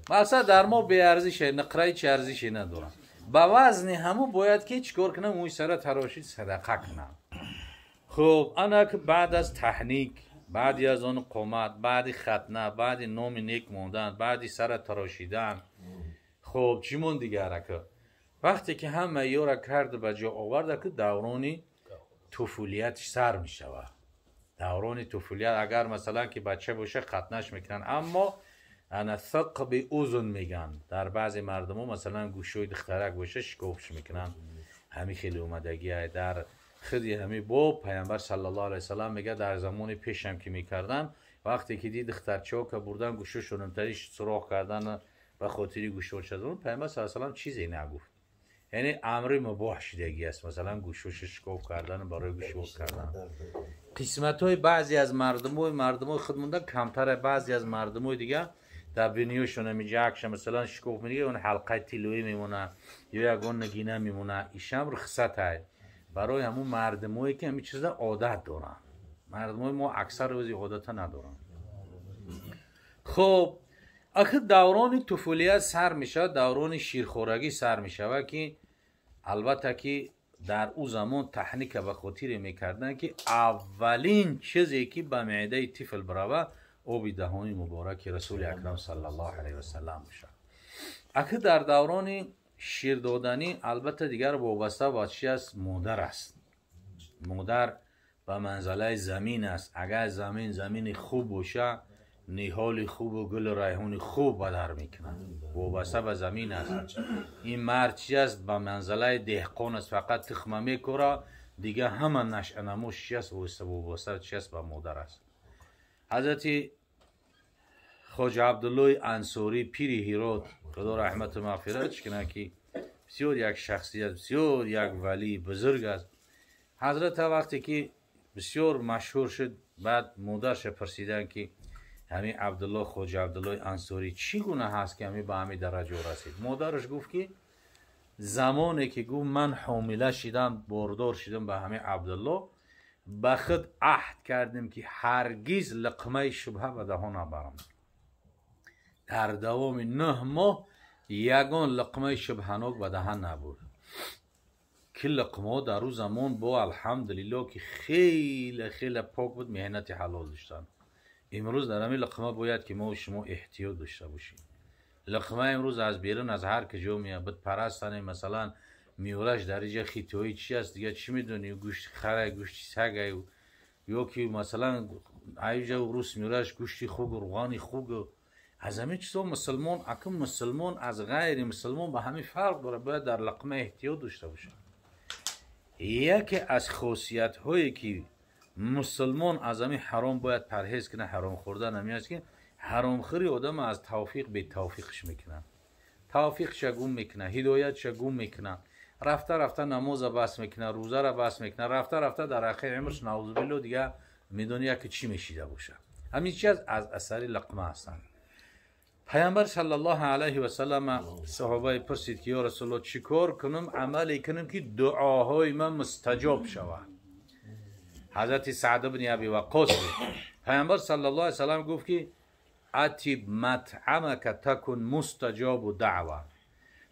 مثلا در ما به ارزشه، نقره چه ارزشی ندارم. با وزن همو باید که چیکار کنم؟ موی سر تراشید صدقه کنم. خب انا که بعد از تحنیک، بعدی از اون قومت، بعدی ختنه، بعدی نام نیک موندن، بعدی سر تراشیدن، خب چی مون دیگه که وقتی که همه یورا کرد به جا آورد که دورانی طفولیتش سر می شود. دوران طفولیت اگر مثلا که بچه باشه ختنش میکنن، اما انا ثقب اذن میگن. در بعضی مردم ها مثلا گوشوی دخترک باشه شکوفش میکنن. همین خیلی اومدگیه در خودی همین با پیامبر صلی الله علیه وسلم میگه در زمان پیشم که میکردن، وقتی که دید دخترچه‌ها که بردن گوشوشون امتریش سراخ کردن و خاطری گوشوش شدن، پیامبر صلی الله علیه وسلم چیزی نگفت. یعنی امر مباح شدگی است، مثلا گوشوش شکوف کردن برای گوشوش کردن. قسمت های بعضی از مردم خود مونده کمتره. بعضی از مردم دیگه در بینیوشون میجه اکشن مثلا شکوف میگه اون حلقه تیلویی میمونه یا یگون نگینه میمونه. ایشم رخصت های برای همون مردمایی که همین چیزا عادت دارن. مردمای ما اکثر روزی عادت ندارن. خب آخه دوران طفولیت سر میشه، دوران شیرخورگی سر میشه و که البته که در او زمان تحنیک به خاطر میکردن که اولین چیزی که به معده طفل بروه آب دهانی مبارک رسول اکرم صلی الله علیه و سلم میشه. اخه در دوران شیر دادنی البته دیگر وابسته به چی است؟ مادر است. مادر به منزله زمین است. اگر زمین خوب باشه، نهال خوب و گل ریحان خوب به در میکنه، وابسته به زمین است. این مرد چی است؟ به منزله دهقان است، فقط تخمه میکره دیگه همه نشأه نموش چی است؟ وابسته چی است؟ به مادر است. حضرت خواجه عبدالله انصاری پیر هرات خدا رحمت و مغفرتش کنه که بسیار یک شخصیت، بسیار یک ولی بزرگ است. حضرت وقتی که بسیار مشهور شد، بعد مادرش پرسیدن که همین عبدالله خواجه عبدالله انصاری چی گونه هست که همین به همین درجه رسید؟ مادرش گفت که زمانی که گفت من حامله شدم، باردار شدم به همین عبدالله، به خود عهد کردیم که هرگز لقمه شبهه به دهان نبرم. در دوام 9 ماه یگان لقمه شبهناک به دهان نبود. که لقمه در او زمان با الحمدلله که خیلی خیلی پاک بود، مهنت حلال داشتن. امروز در همین لقمه باید که ما و شما احتیاط داشته باشیم. لقمه امروز از بیرون از هر کجا میاد، بت پرستن مثلا میولش در اینجا خیتوی چی است دیگه چی میدونی گوشت خره گوشت سگ یا که مثلا اینجا روس میولش گوشتی خوب روغانی خوب از همه چیزا مسلمان اکم مسلمان از غیر مسلمان به همین فرق داره باید در لقمه احتیاط داشته باشه یکی از خاصیت هایی که مسلمان از همین حرام باید پرهیز کنه حرام خوردن همیست که حرام خوری آدم از توفیق به توفیقش میکنه توفیق شگون میکنه هدایت شگون میکنه رفته رفته نماز بس میکنه روزه را بس میکنه رفته رفته در آخر عمرش نعوذ بالله دیگه میدونی که چی میشیده باشه همین چیز از اثر لقمه هستند پیامبر صلی الله علیه و سلم صحابه پرسید که یا رسول الله چیکار کنم عملی کنم که دعاهای من مستجاب شود حضرت سعد بن ابی وقاص پیامبر صلی الله علیه و سلم گفت که اتیب مطعمک تکن مستجاب دعوه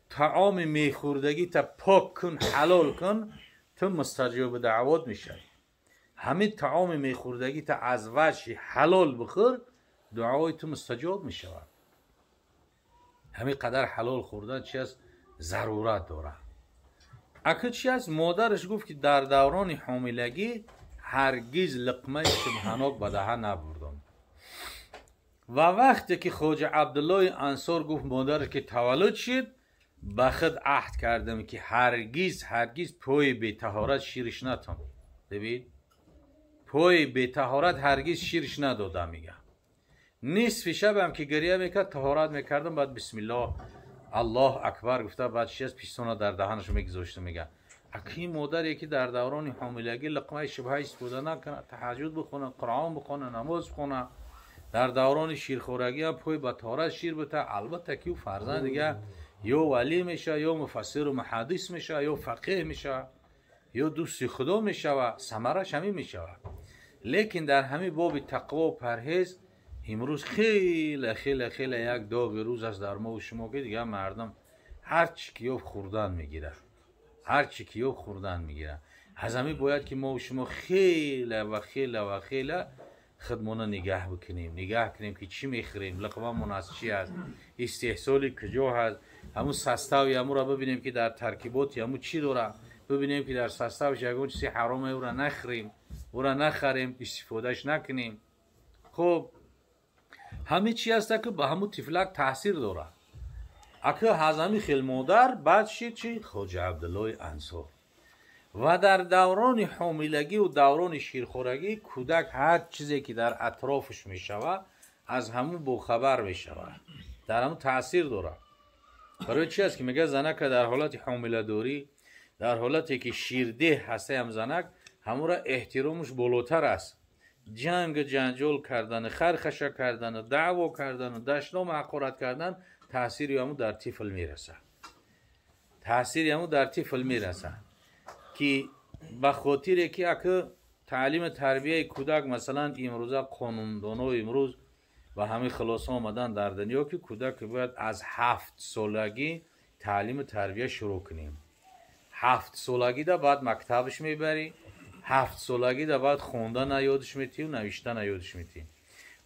طعام میخوردگی تا پاک کن حلال کن تو مستجاب دعوات میشه همین طعام میخوردگی تا از وجه حلال بخور دعای تو مستجاب میشه همین قدر حلال خوردن چی از ضرورت داره اگه چی از مادرش گفت که در دوران حاملگی هرگز لقمه شبهناک به دهن نبردم و وقتی که خواجه عبدالله انصار گفت مادرش که تولد شد به خود عهد کردم که هرگز پای بی طهارت شیرش نتم ببین پای بی طهارت هرگز شیرش ندادم میگم نصف شب هم که گریه میکرد طهارت میکردم بعد بسم الله الله اکبر گفته بعد شیز پیستونا در دهنش میگذاشته میگه اکی مادر که در دوران حاملگی لقمه شبهه استفاده نکنه تهجد بخونه قرآن بخونه نماز بخونه در دوران شیرخورگی هم پای به طهارت شیر بده البته که فرزند دیگه یا ولی میشه یا مفسر و محدث میشه یا فقیه میشه یا دوست خدا میشه و ثمرش همین میشه لیکن در همین باب تقوا و پرهیز امروز خیلی یک داغ روز است در ما و شما که دیگه مردم هر چی که خوردن میگیره از همین باید که ما و شما خیلی خودمون نگاه کنیم که چی میخوریم لقممون از چی است استحصالی کجا هست همون سستاوی همون را ببینیم که در ترکیبات همون چی داره ببینیم که در سستاوش یکون چیزی حرامه او را نخریم او را نخریم استفادهش نکنیم خب همه چی هست که به همون تفلک تاثیر داره اگه هزمی خیل مادر بعد شید چی خواجه عبدالله انصار و در دوران حاملگی و دوران شیرخورگی کودک هر چیزی که در اطرافش میشوه از همون بخبر میشوه در همون تاثیر داره برای چی است که میگه زنک در حالت حامله داری در حالتی که شیرده هسته هم زنک همون را احترامش بالاتر است جنجال کردن خرخشه کردن دعوا کردن و دشنام حقارت کردن تأثیری همون در طفل میرسه که به خاطر که اگه تعلیم تربیه کودک مثلا امروزه قانوندانا امروز و همه خلاص آمدن در دنیا که کودک باید از 7 سالگی تعلیم تربیه شروع کنیم 7 سالگی دا بعد مکتبش میبری 7 سالگی دا بعد خوندن یادش میتی و نوشتن یادش میتی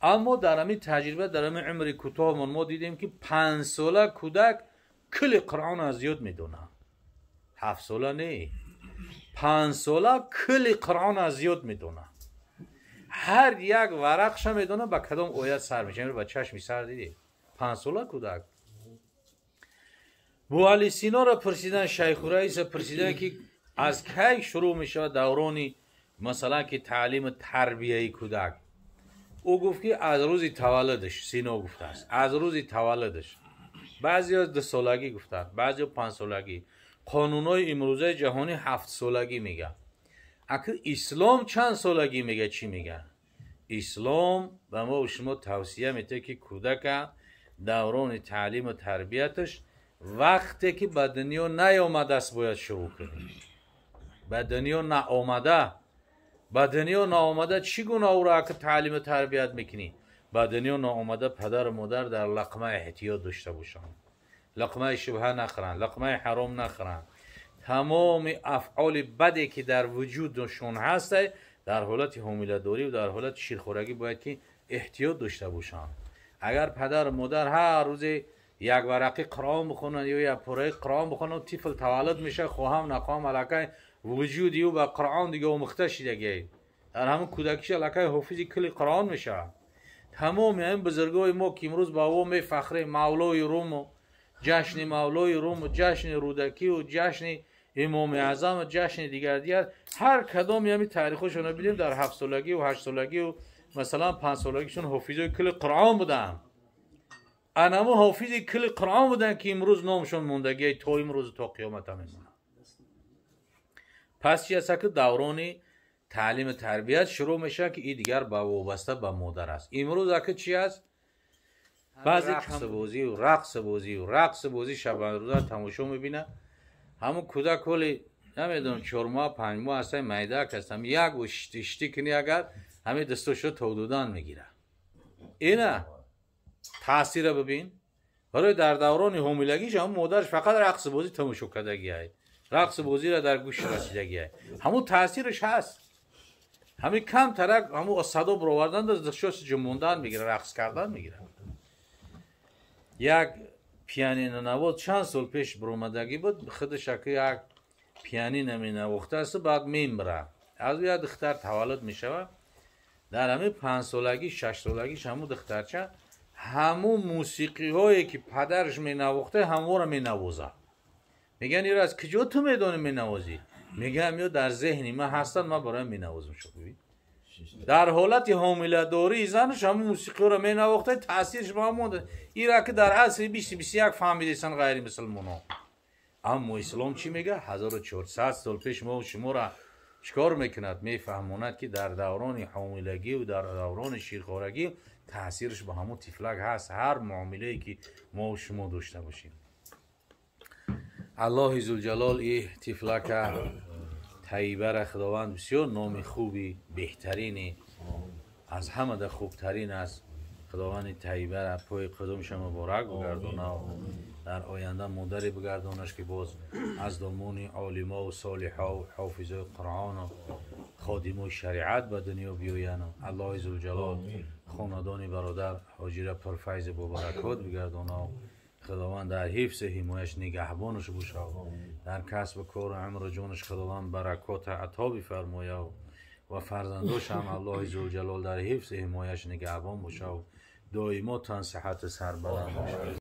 اما در همین تجربه در همین عمر کوتاه ما دیدیم که 5 ساله کودک کل قرآن از یاد میدونه 7 ساله نه 5 ساله کل قرآن از یاد میدونه هر یک ورقش میدونه با کدام آیت سر میشه با چشم سر دیدی 5 ساله کودک بو علی سینا را پرسیدن شیخ رئیس پرسیدن که از کی شروع میشه دورانی مثلا که تعلیم تربیه کودک او گفت که از روز تولدش سینا گفته است از روز تولدش بعضی از 2 سالگی گفتن بعضی 5 سالگی قانونای امروزه جهانی 7 سالگی میگه اگه اسلام چند سالگی میگه چی میگه اسلام به ما و شما توصیه میده که کودک دوران تعلیم و تربیتش وقتی که به دنیا نیامده است باید شروع کنیم به دنیا ناآمده چی گونه او را که تعلیم و تربیت میکنی به دنیا ناآمده پدر و مادر در لقمه احتیاط داشته باشن لقمه شبهه نخورن لقمه حرام نخورن تمام افعال بدی که در وجودشون هست در حالت حامله داری و در حالت شیرخورگی باید که احتیاط داشته باشن اگر پدر و مادر هر روز یک ورقی قرآن بخونن یا یک پاره قرآن بخونن، طفل تولد میشه، خواهم نخواهم علاقه وجودی او به قرآن دیگه آموخته شده، در همون کودکیش علاقه حافظ کل قرآن میشه. تمام این بزرگای ما که امروز با او میفخره، مولای روم و جشن مولای روم و جشن رودکی و جشن امام اعظم و جشن دیگر هر کدام یعنی تاریخشون رو ببینیم در 7 سالگی و 8 سالگی و مثلا 5 سالگیشون حافظای کل قرآن بودن. انما حافظ کل قرآن بودن که امروز نامشون موندگی تا امروز تا قیامت هم میمونه. پس چی است که دوران تعلیم تربیت شروع میشه که این دیگر با وابسته به مادر است. امروز که چی است؟ بعضی رقص بازی شبانه روزه تماشا میبینه. همون کودک کلی نمیدونم 4 ماه 5 ماه هستن، میدک هستن، یک و شتی کنی اگر همه دستاشو تودودان میگیره. اینه تاثیر ببین. برای در دوران حاملگیش هم مادرش فقط رقص بازی تماشا کردگیه، رقص بازی را در گوش رسیدگیه، همون تاثیرش هست. همین کم ترک همون صدا برآوردن دستش جموندن میگیره، رقص کردن میگیره. یک پیانین نواد چند سال پیش برآمدگی بود، خودش که یک پیانین می نواخته است، بعد میمره. از یک دختر تولد میشه، در همین 5 سالگی 6 سالگیش همون دخترچه همون موسیقی هایی که پدرش می نواخته همون رو می نوازه. میگن این از کجا تو میدونی می نوازی؟ میگم یا در ذهنی من هستن، من برای می نوازم. شو ببین در حالت حامله داری زنش همون موسیقی رو می نواخته، تاثیرش به همون این را که در عصر 2021 فهمیدن غیر مسلمان ها. اما اسلام چی میگه؟ 1400 سال پیش ما و شما را چکار میکند؟ میفهموند که در دوران حاملگی و در دوران شیرخوارگی تاثیرش به همون طفلک هست، هر معامله‌ای که ما و شما داشته باشیم. الله ذوالجلال این طفلک طیبه را خداوند بسیار نام خوبی بهترینی از همه در خوبترین است. خداوند طیبه را پای قدمش مبارک بگردونه و در آینده مادری بگردونش که باز از دامون عالما و صالحا و حافظای قرآن و خادمای شریعت به دنیا بیاین. الله ذوالجلال خاندان برادر حاجی را پرفیض با برکات بگردونه و خداوند در حفظ حمایش نگهبانش باشه، در کسب کار عمر جانش خداوند برکات عطا بفرمایه و فرزنداش هم الله ذوالجلال در حفظ حمایش نگهبان باشه و دائما تن صحت سربلند باشه.